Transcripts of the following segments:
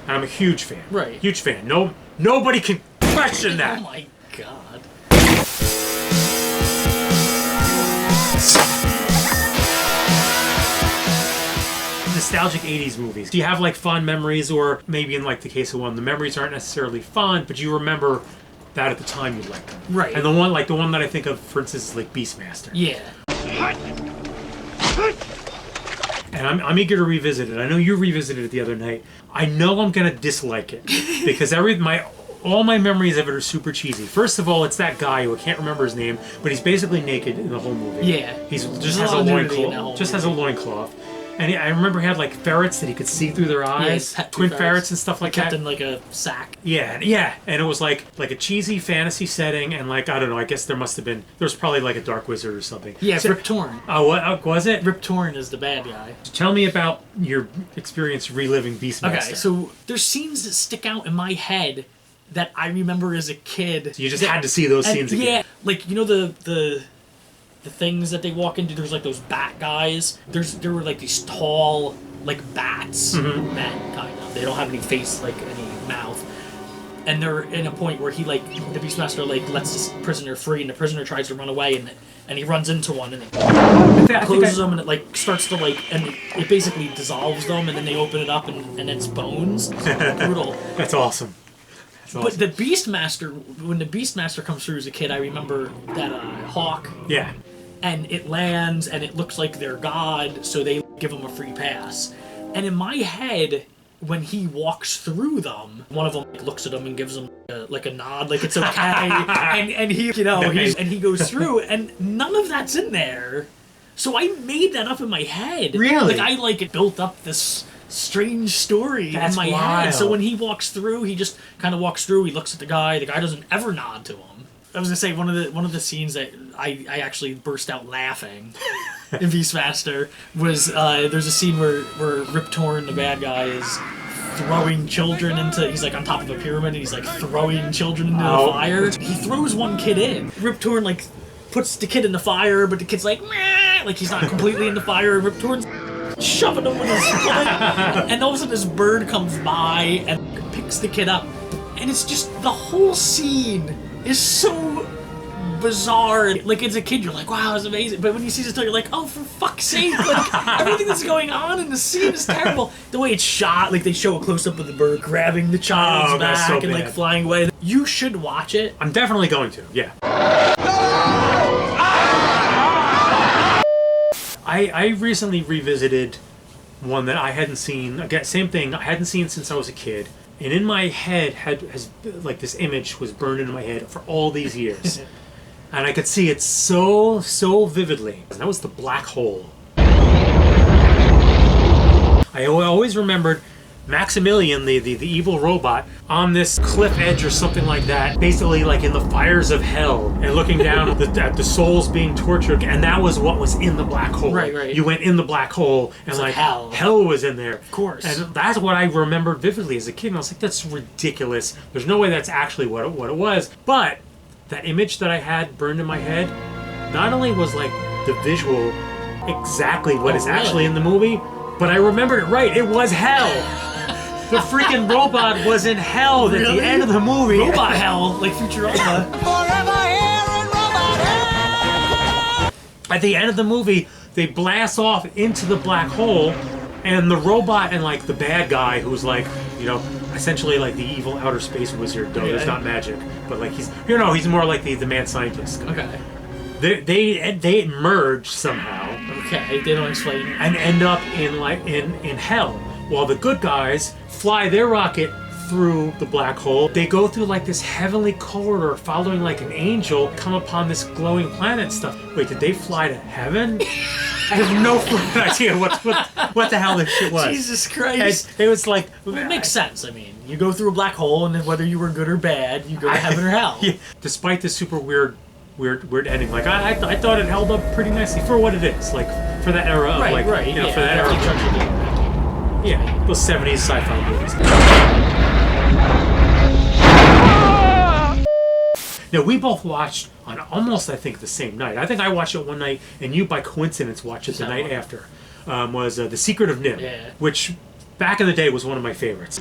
And I'm a huge fan. Right. Huge fan. No, nobody can question that. Oh my god. Nostalgic 80s movies. Do you have like fond memories, or maybe in like the case of one, the memories aren't necessarily fond, but you remember that at the time you liked them? Right. And the one that I think of, for instance, is like Beastmaster. Yeah. And I'm eager to revisit it. I know you revisited it the other night. I know I'm gonna dislike it because all my memories of it are super cheesy. First of all, it's that guy who I can't remember his name, but he's basically naked in the whole movie. Yeah. He's just has a loincloth. Just has a loincloth. And I remember he had like ferrets that he could see through their eyes, twin ferrets and stuff like that. Kept in like a sack. Yeah, and it was like a cheesy fantasy setting, and like I don't know. I guess there was probably like a dark wizard or something. Yeah, Rip Torn. Oh, what was it? Rip Torn is the bad guy. Tell me about your experience reliving Beastmaster. Okay, so there's scenes that stick out in my head that I remember as a kid. So you just had to see those scenes again. Yeah, like you know the things that they walk into. There's like those bat guys. There were like these tall like bats, men kind of. They don't have any face, like any mouth. And they're in a point where the Beastmaster like lets this prisoner free, and the prisoner tries to run away, and he runs into one, and it closes them, and it like starts to like, and it basically dissolves them, and then they open it up, and it's bones. It's brutal. That's awesome. But the Beastmaster, when the Beastmaster comes through as a kid, I remember that hawk. Yeah. And it lands, and it looks like they're God, so they give him a free pass. And in my head, when he walks through them, one of them looks at him and gives him like a nod, like it's okay, and he, and he goes through, and none of that's in there. So I made that up in my head. Really? Like it built up this strange story in my head. So when he walks through, he just kind of walks through. He looks at the guy. The guy doesn't ever nod to him. I was gonna say one of the scenes that I actually burst out laughing in Beastmaster was there's a scene where Rip Torn, the bad guy, is throwing children into. He's like on top of a pyramid, and he's like throwing children into the fire. He throws one kid in. Rip Torn like puts the kid in the fire, but the kid's like meh, like he's not completely in the fire. Rip Torn's shoving him with his foot, and all of a sudden this bird comes by and picks the kid up, and it's just the whole scene is so bizarre. Like as a kid you're like, wow, it's amazing, but when you see this you're like, oh, for fuck's sake, like everything that's going on in the scene is terrible. The way it's shot, like they show a close-up of the bird grabbing the child's back and like flying away. You should watch it. I'm definitely going to, yeah. I recently revisited one that I hadn't seen. Again, same thing, I hadn't seen since I was a kid. And in my head, has like this image was burned into my head for all these years. And I could see it so vividly. And that was the black hole. I always remembered Maximilian, the evil robot, on this cliff edge or something like that, basically like in the fires of hell, and looking down at the souls being tortured, and that was what was in the black hole. Right. You went in the black hole, and like hell was in there. Of course. And that's what I remembered vividly as a kid, and I was like, that's ridiculous. There's no way that's actually what it was. But that image that I had burned in my head, not only was like the visual exactly what is actually in the movie, but I remembered it right. It was hell. The freaking robot was in hell at the end of the movie. Robot hell, like Futurama. Forever here in robot hell. At the end of the movie, they blast off into the black hole, and the robot and like the bad guy, who's like, essentially like the evil outer space wizard, though there's not magic, but like he's more like the mad scientist guy. Okay. They merge somehow. Okay, they don't explain it. And end up in hell, while the good guys fly their rocket through the black hole. They go through like this heavenly corridor, following like an angel, come upon this glowing planet and stuff. Wait, did they fly to heaven? I have no idea what the hell this shit was. Jesus Christ. It was like... It makes sense. I mean, you go through a black hole, and then whether you were good or bad, you go to heaven or hell. Yeah, despite this super weird ending, like I thought it held up pretty nicely for what it is, like for that era of for that era. Yeah, those 70s sci-fi movies. Now, we both watched on almost, I think, the same night. I think I watched it one night, and you, by coincidence, watched it the night after. Was The Secret of NIMH, which back in the day was one of my favorites.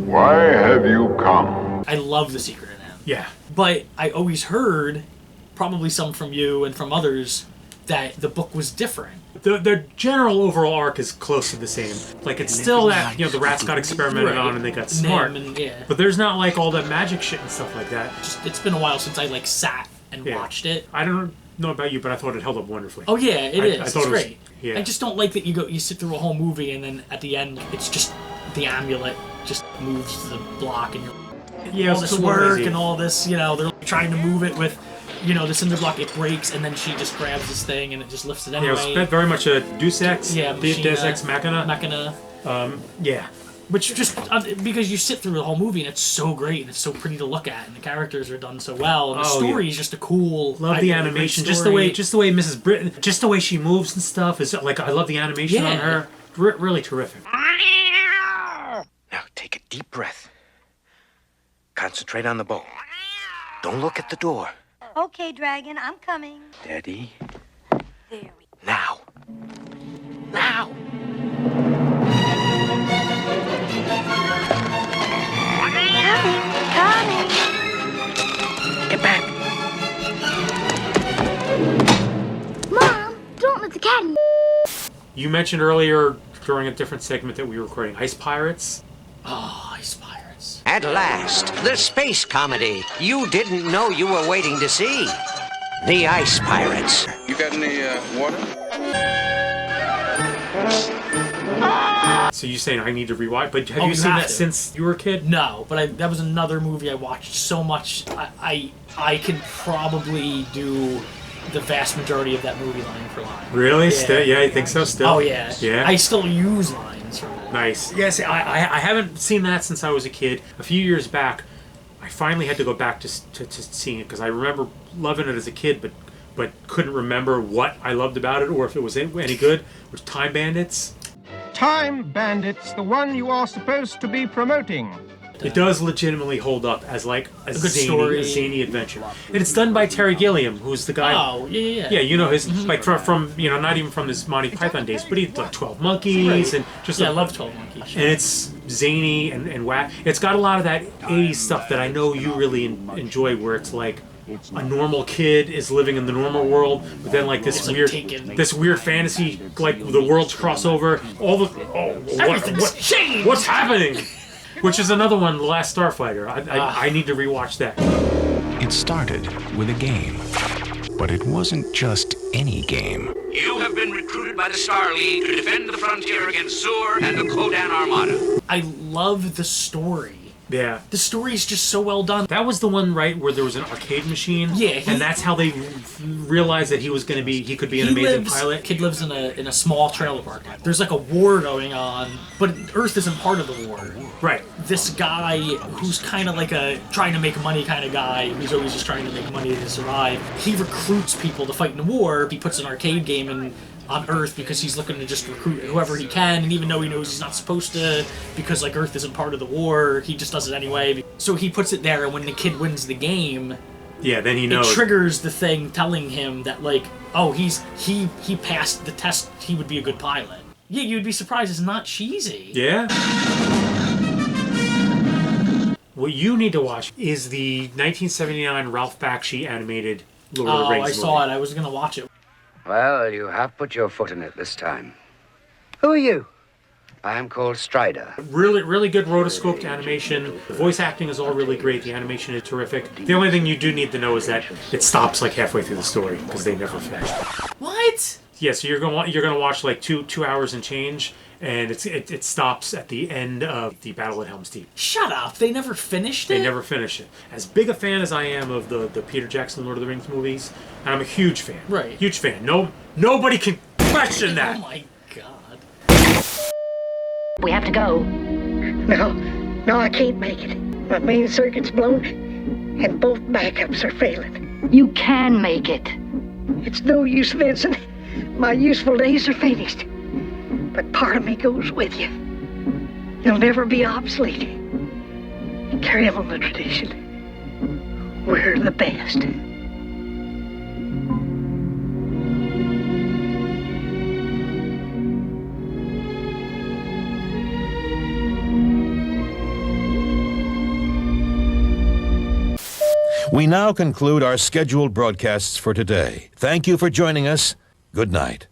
Why have you come? I love The Secret of NIMH. Yeah. But I always heard, probably some from you and from others, that the book was different. The general overall arc is close to the same. Like, it's still that, the rats got experimented on and they got smart. Yeah. But there's not, like, all that magic shit and stuff like that. Just, it's been a while since I, like, sat and watched it. I don't know about you, but I thought it held up wonderfully. Oh, yeah, it is. I thought it's great. Yeah. I just don't like that you sit through a whole movie and then at the end, it's just the amulet just moves to the block and you're all this work and all this, they're trying to move it with, the cinder block, it breaks, and then she just grabs this thing and it just lifts it anyway. Yeah, it's very much a Deus Ex. Yeah, Deus Ex Machina. Yeah. Which just, because you sit through the whole movie and it's so great and it's so pretty to look at and the characters are done so well and the story is just a cool... Love the animation, just the way Mrs. Britton, just the way she moves and stuff, is like, I love the animation on her. Really terrific. Now take a deep breath. Concentrate on the bow. Don't look at the door. Okay, Dragon, I'm coming. Steady. There we go. Now. Now! Coming. Get back! Mom, don't let the cat in. You mentioned earlier during a different segment that we were recording Ice Pirates. Oh, Ice Pirates. At last, the space comedy you didn't know you were waiting to see. The Ice Pirates. You got any water? So you're saying I need to rewatch, but have you seen that since you were a kid? No, but that was another movie I watched so much. I can probably do the vast majority of that movie line for line. Really? Yeah, I think so still. Oh, yeah. Yeah. I still use lines from that. Nice. Yes, I haven't seen that since I was a kid. A few years back, I finally had to go back to seeing it because I remember loving it as a kid, but couldn't remember what I loved about it or if it was any good. It was Time Bandits. Time Bandits, the one you are supposed to be promoting. It does legitimately hold up as like a zany adventure. And it's done by Terry Gilliam, who's the guy. Oh, yeah. Yeah, you know his like from not even from his Monty Python days, but he did like 12 Monkeys and just I love 12 Monkeys. And it's zany and whack. It's got a lot of that 80s stuff that I know you really enjoy, where it's like a normal kid is living in the normal world, but then like this weird fantasy, like the worlds cross over. Everything's changed. What's happening? Which is another one, The Last Starfighter. I need to rewatch that. It started with a game, but it wasn't just any game. You have been recruited by the Star League to defend the frontier against Zur and the Kodan Armada. I love the story. Yeah. The story's just so well done. That was the one, right, where there was an arcade machine? Yeah. And that's how they realized that he could be an amazing pilot? Kid lives in a small trailer park. There's like a war going on, but Earth isn't part of the war. Right. This guy, who's kind of like a trying to make money kind of guy, who's always just trying to make money to survive, he recruits people to fight in the war. He puts an arcade game on Earth because he's looking to just recruit whoever he can, and even though he knows he's not supposed to, because like Earth isn't part of the war, he just does it anyway. So he puts it there, and when the kid wins the game, yeah, then he knows. It triggers the thing telling him that like, oh, he passed the test, he would be a good pilot. Yeah, you'd be surprised it's not cheesy. Yeah. What you need to watch is the 1979 Ralph Bakshi animated Lord of the Rings movie. I saw it. I was gonna watch it. Well, you have put your foot in it this time. Who are you? I'm called Strider. Really, really good rotoscoped animation. The voice acting is all really great. The animation is terrific. The only thing you do need to know is that it stops like halfway through the story because they never finish. What? Yeah, so you're gonna watch like two hours and change, and it stops at the end of the Battle at Helm's Deep. Shut up! They never finished it. They never finish it. As big a fan as I am of the Peter Jackson Lord of the Rings movies, and I'm a huge fan. Right. Huge fan. Nobody can question that. Oh my god. We have to go. No, I can't make it. My main circuit's blown, and both backups are failing. You can make it. It's no use, Vincent. My useful days are finished. But part of me goes with you. You'll never be obsolete. Carry on the tradition. We're the best. We now conclude our scheduled broadcasts for today. Thank you for joining us. Good night.